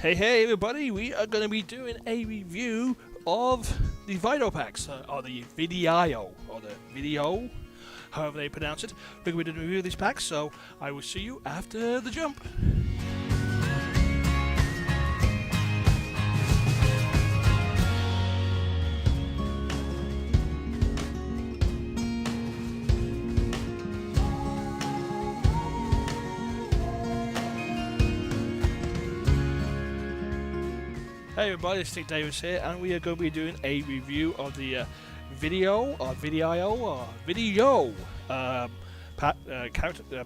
Hey everybody, we are going to be doing a review of the Vidiyo packs, or the Vidiyo, or the Video, however they pronounce it. We're going to be doing a review of these packs, so I will see you after the jump. Hey everybody, it's Steve Davis here, and we are going to be doing a review of the Vidiyo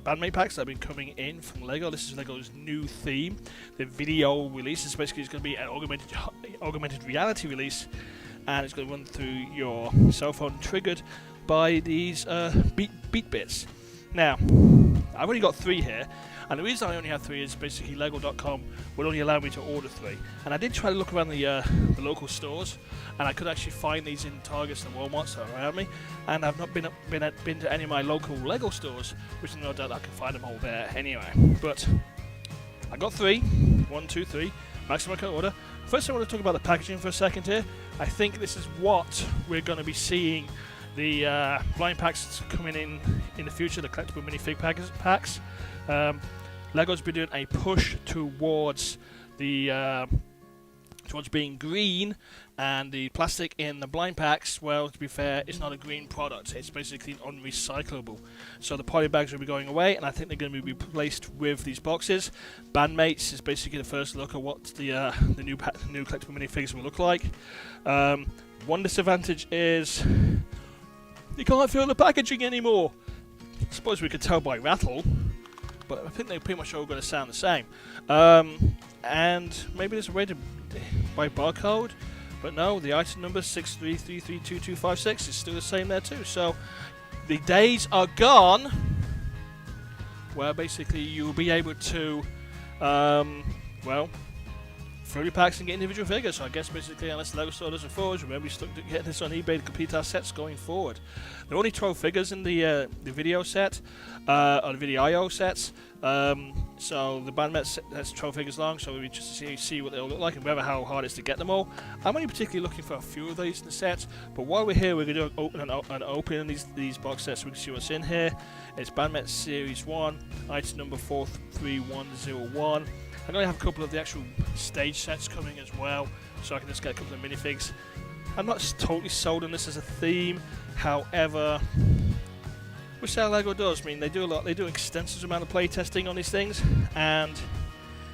bandmate packs that have been coming in from Lego. This is Lego's new theme. The Vidiyo release is basically going to be an augmented reality release, and it's going to run through your cell phone, triggered by these beat bits. Now, I've only got 3 here. And the reason I only have 3 is basically Lego.com will only allow me to order 3. And I did try to look around the local stores, and I could actually find these in Targets and Walmarts that are around me. And I've not been to any of my local Lego stores, which is no doubt I can find them all there anyway. But I got 3, 1, 2, 3, maximum I can order. First, I want to talk about the packaging for a second here. I think this is what we're going to be seeing the blind packs coming in the future, the collectible minifig packs. Lego's been doing a push towards towards being green, and the plastic in the blind packs, well, to be fair, it's not a green product. It's basically unrecyclable. So the poly bags will be going away, and I think they're going to be replaced with these boxes. Bandmates is basically the first look at what the new collectible minifigs will look like. One disadvantage is you can't feel the packaging anymore. I suppose we could tell by rattle, but I think they're pretty much all going to sound the same. And maybe there's a way to by barcode, but no, the item number 63332256 is still the same there too. So the days are gone where basically you'll be able to, well, throw your packs and get individual figures. So I guess basically, unless Lego Store does it for us, remember we stuck to getting this on eBay to complete our sets going forward. There are only 12 figures in the video set, or the Vidiyo sets. So the bandmate that's 12 figures long, so we just see what they all look like and remember how hard it is to get them all. I'm only particularly looking for a few of these in the set, but while we're here, we're going to open these box sets so we can see what's in here. It's Bandmate Series 1, item number 43101. I'm going to have a couple of the actual stage sets coming as well, so I can just get a couple of minifigs. I'm not totally sold on this as a theme, however, which how Lego does. I mean, they do a lot. They do an extensive amount of play testing on these things, and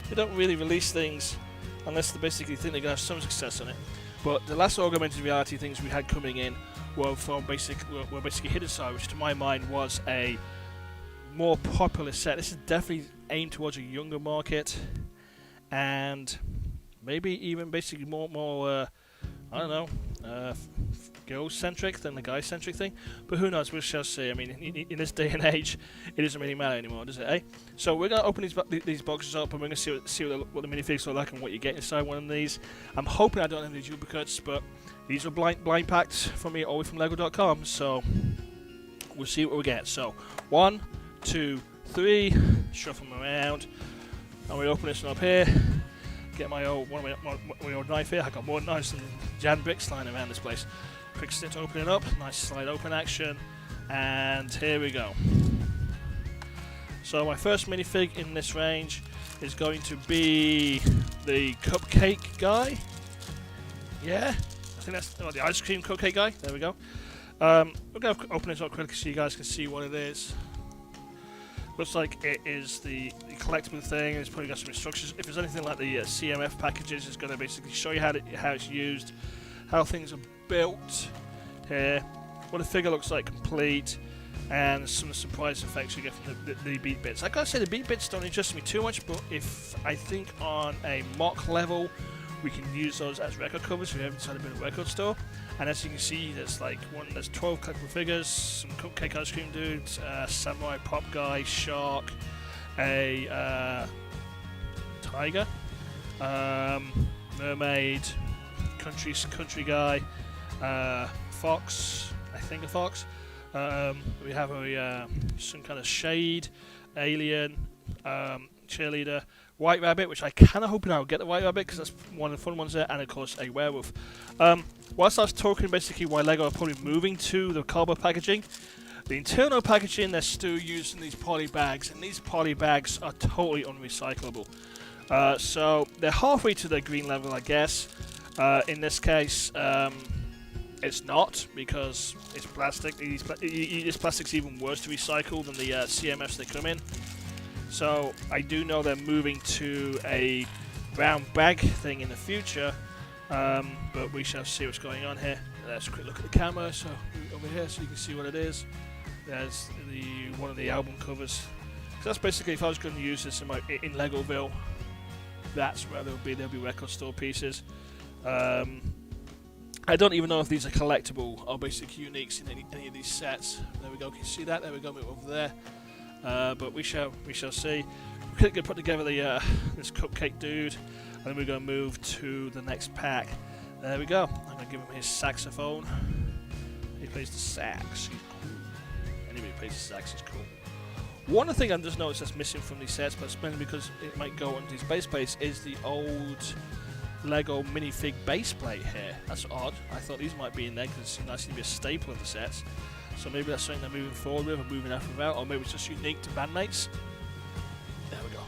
they don't really release things unless they basically think they're going to have some success on it. But the last augmented reality things we had coming in were basically Hidden Side, which to my mind was a more popular set. This is definitely aimed towards a younger market, and maybe even basically more I don't know, girl-centric than the guy-centric thing. But who knows? We shall see. I mean, in this day and age, it doesn't really matter anymore, does it? Eh? So we're gonna open these boxes up, and we're gonna see what the minifigs look like and what you get inside one of these. I'm hoping I don't have any duplicates, but these are blind packed from me, all the way from Lego.com. So we'll see what we get. So 1, 2, 3, shuffle them around, and we open this one up here. Get my old my old knife here. I got more knives than Jan bricks lying around this place. Quick stitch opening up, nice slide open action, and here we go. So my first minifig in this range is going to be the cupcake guy. Yeah, I think that's the ice cream cupcake guy. There we go. We're going to open this up quickly so you guys can see what it is. Looks like it is the collectible thing. It's probably got some instructions. If there's anything like the CMF packages, it's going to basically show you how it's used, how things are built here, what the figure looks like complete, and some of the surprise effects you get from the beat bits. I gotta say the beat bits don't interest me too much, but if I think on a mock level, we can use those as record covers if you haven't decided to build a record store. And as you can see, there's 12 collectible figures, some cupcake ice cream dudes, samurai pop guy, shark, a tiger, mermaid, country guy, fox, I think a fox. We have some kind of shade, alien, cheerleader. White Rabbit, which I kind of hoping I'll get the White Rabbit because that's one of the fun ones there, and of course a werewolf. Whilst I was talking basically why Lego are probably moving to the cardboard packaging, the internal packaging they're still using these poly bags, and these poly bags are totally unrecyclable. So they're halfway to their green level, I guess. In this case, it's not, because it's plastic. This plastic's even worse to recycle than the CMFs they come in. So I do know they're moving to a brown bag thing in the future, but we shall see what's going on here. Let's quick look at the camera, so over here, so you can see what it is. There's one of the album covers. So that's basically, if I was going to use this in Legoville, that's where they'll be. There'll be record store pieces. I don't even know if these are collectible or basic uniques in any of these sets. There we go. Can you see that? There we go. Move over there. But we shall see. We're going to put together this cupcake dude, and then we're going to move to the next pack. There we go. I'm going to give him his saxophone. He plays the sax. He's cool. Anybody who plays the sax is cool. One of the things I've just noticed that's missing from these sets, but it's mainly because it might go onto these base plates, is the old Lego minifig base plate here. That's odd. I thought these might be in there because it seems nice to be a staple of the sets. So maybe that's something they're moving forward with, or moving after without, or maybe it's just unique to Bandmates. There we go.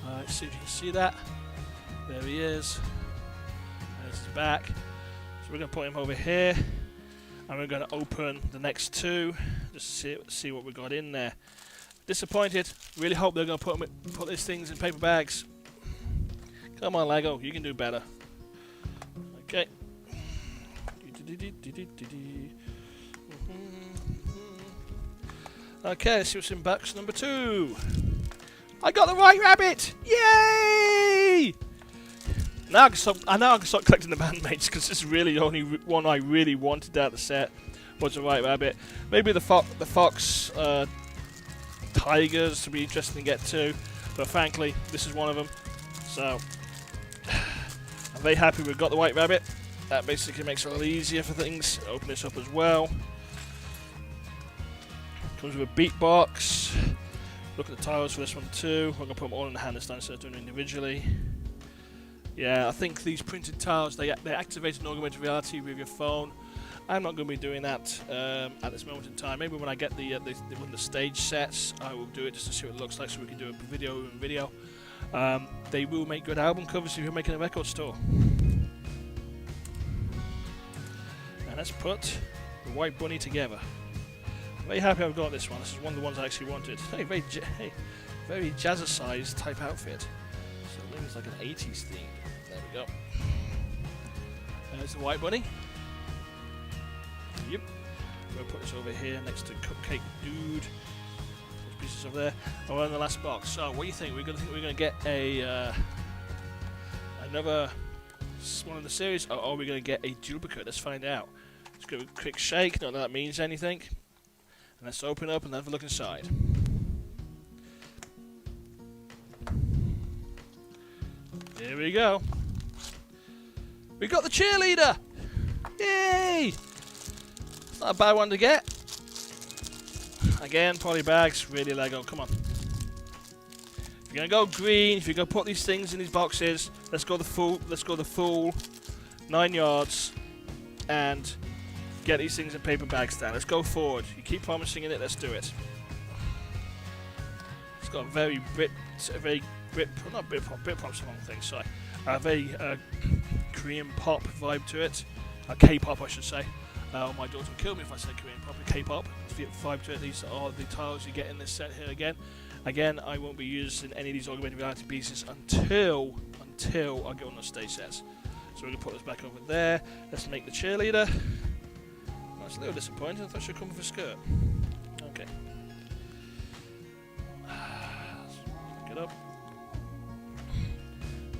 Alright, see if you can see that. There he is. There's his back. So we're going to put him over here, and we're going to open the next two, just to see what we got in there. Disappointed. Really hope they're going to put these things in paper bags. Come on, Lego, you can do better. Okay. Okay, let's see what's in box number 2. I got the White Rabbit! Yay! Now I can start collecting the Bandmates, because this is really the only one I really wanted out of the set was the White Rabbit. Maybe the fox tigers to be interesting to get to, but frankly, this is one of them. So I'm very happy we've got the White Rabbit. That basically makes it a little easier for things. Open this up as well. Comes with a beat box. Look at the tiles for this one too. We're going to put them all in the hand this time instead of doing it individually. Yeah, I think these printed tiles, they activate an augmented reality with your phone. I'm not going to be doing that at this moment in time. Maybe when I get the stage sets, I will do it just to see what it looks like, so we can do a video. They will make good album covers if you're making a record store. And let's put the White Bunny together. I'm very happy I've got this one. This is one of the ones I actually wanted. Hey, very jazzercise type outfit. So maybe it's like an 80s theme. There we go. There's the White Bunny. Yep. We'll put this over here next to Cupcake Dude. Those pieces over there. And we're in the last box. So what do you think? We're gonna get another one in the series, or are we gonna get a duplicate? Let's find out. Let's give it a quick shake. Not that that means anything. And let's open up and have a look inside. Here we go. We got the Cheerleader! Yay! It's not a bad one to get. Again, poly bags, really Lego, come on. If you're gonna go green, if you're gonna put these things in these boxes, let's go the full 9 yards and get these things in paper bags down. Let's go forward. You keep promising it, let's do it. It's got a very Britpop's the wrong thing, sorry. A very Korean pop vibe to it. K-pop, I should say. My daughter would kill me if I said Korean pop. K-pop vibe to it. These are the tiles you get in this set here again. Again, I won't be using any of these augmented reality pieces until I get on the stage sets. So we're going to put this back over there. Let's make the Cheerleader. That's a little disappointing. I thought she'd come with a skirt. Okay. Pick it up.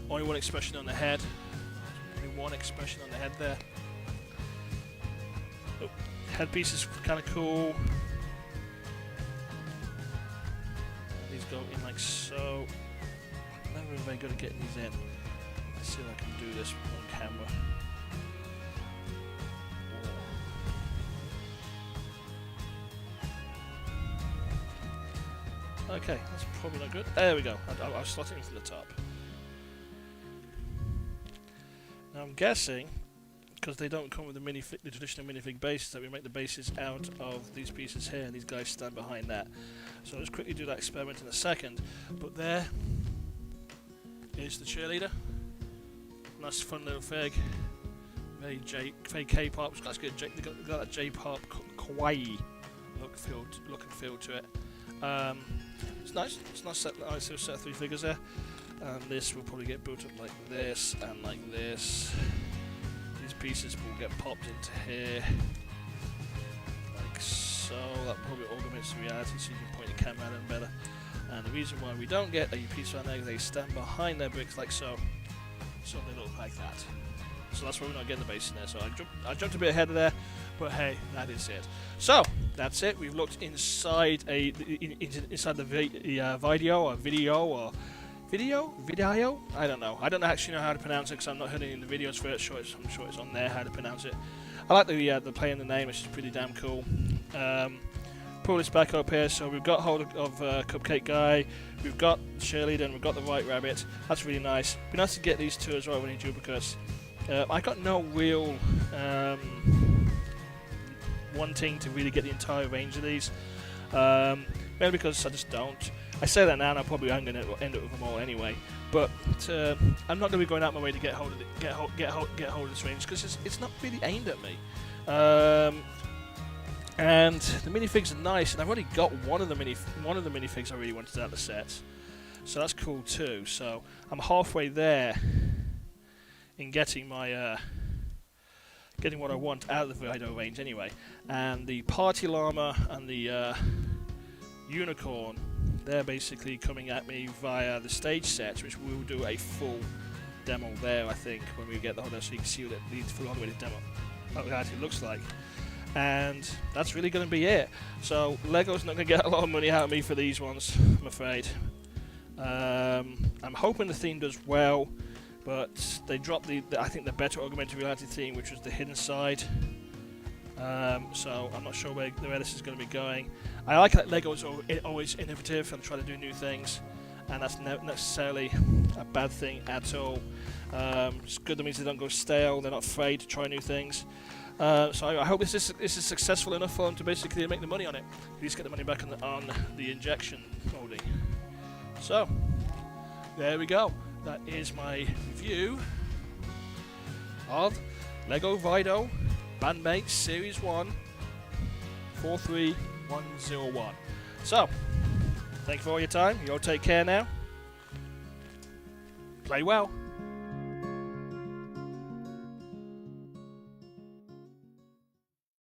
Only one expression on the head. Only one expression on the head there. Oh, headpiece is kind of cool. These go in like so. I'm never very good at getting these in. Let's see if I can do this on camera. Okay, that's probably not good. There we go. I was slotting them from the top. Now I'm guessing, because they don't come with the traditional minifig bases, that we make the bases out of these pieces here, and these guys stand behind that. So I'll just quickly do that experiment in a second. But there is the cheerleader. Nice fun little fig. Very K-pop. It's got that J-pop kawaii look and feel to it. It's nice. It's nice set of 3 figures there. And this will probably get built up like this and like this. These pieces will get popped into here, like so. That probably augments the reality, so you can point your camera at them better. And the reason why we don't get a piece around there is they stand behind their bricks like so, so they look like that. So that's why we're not getting the base in there. So I jumped a bit ahead of there, but hey, that is it. So that's it. We've looked inside inside the video. I don't know. I don't actually know how to pronounce it because I've not heard any of the videos for it. I'm sure it's on there how to pronounce it. I like the play in the name, which is pretty damn cool. Pull this back up here. So we've got hold of Cupcake Guy, we've got Cheerleader, and we've got the White Rabbit. That's really nice. Be nice to get these two as well when you duplicates. I got no real wanting to really get the entire range of these. Mainly because I just don't. I say that now, and I probably am going to end up with them all anyway. But I'm not going to be going out my way to get hold of this range because it's not really aimed at me. And the minifigs are nice, and I've already got one of the minifigs I really wanted out of the set, so that's cool too. So I'm halfway there in getting my getting what I want out of the Vidiyo range anyway. And the party llama and the unicorn, they're basically coming at me via the stage set, which we'll do a full demo there, I think, when we get the whole, so you can see what the full automated demo actually looks like. And that's really going to be it. So Lego's not going to get a lot of money out of me for these ones, I'm afraid. I'm hoping the theme does well, but they dropped I think the better augmented reality theme, which was the hidden side. So I'm not sure where this is going to be going. I like that Lego is always innovative and try to do new things, and that's not necessarily a bad thing at all. It's good. That means they don't go stale. They're not afraid to try new things. So I hope this is successful enough for them to basically make the money on it. At least get the money back on the injection molding. So there we go. That is my review of Lego Vidiyo Bandmates Series 1 43101. So, thank you for all your time. You all take care now. Play well.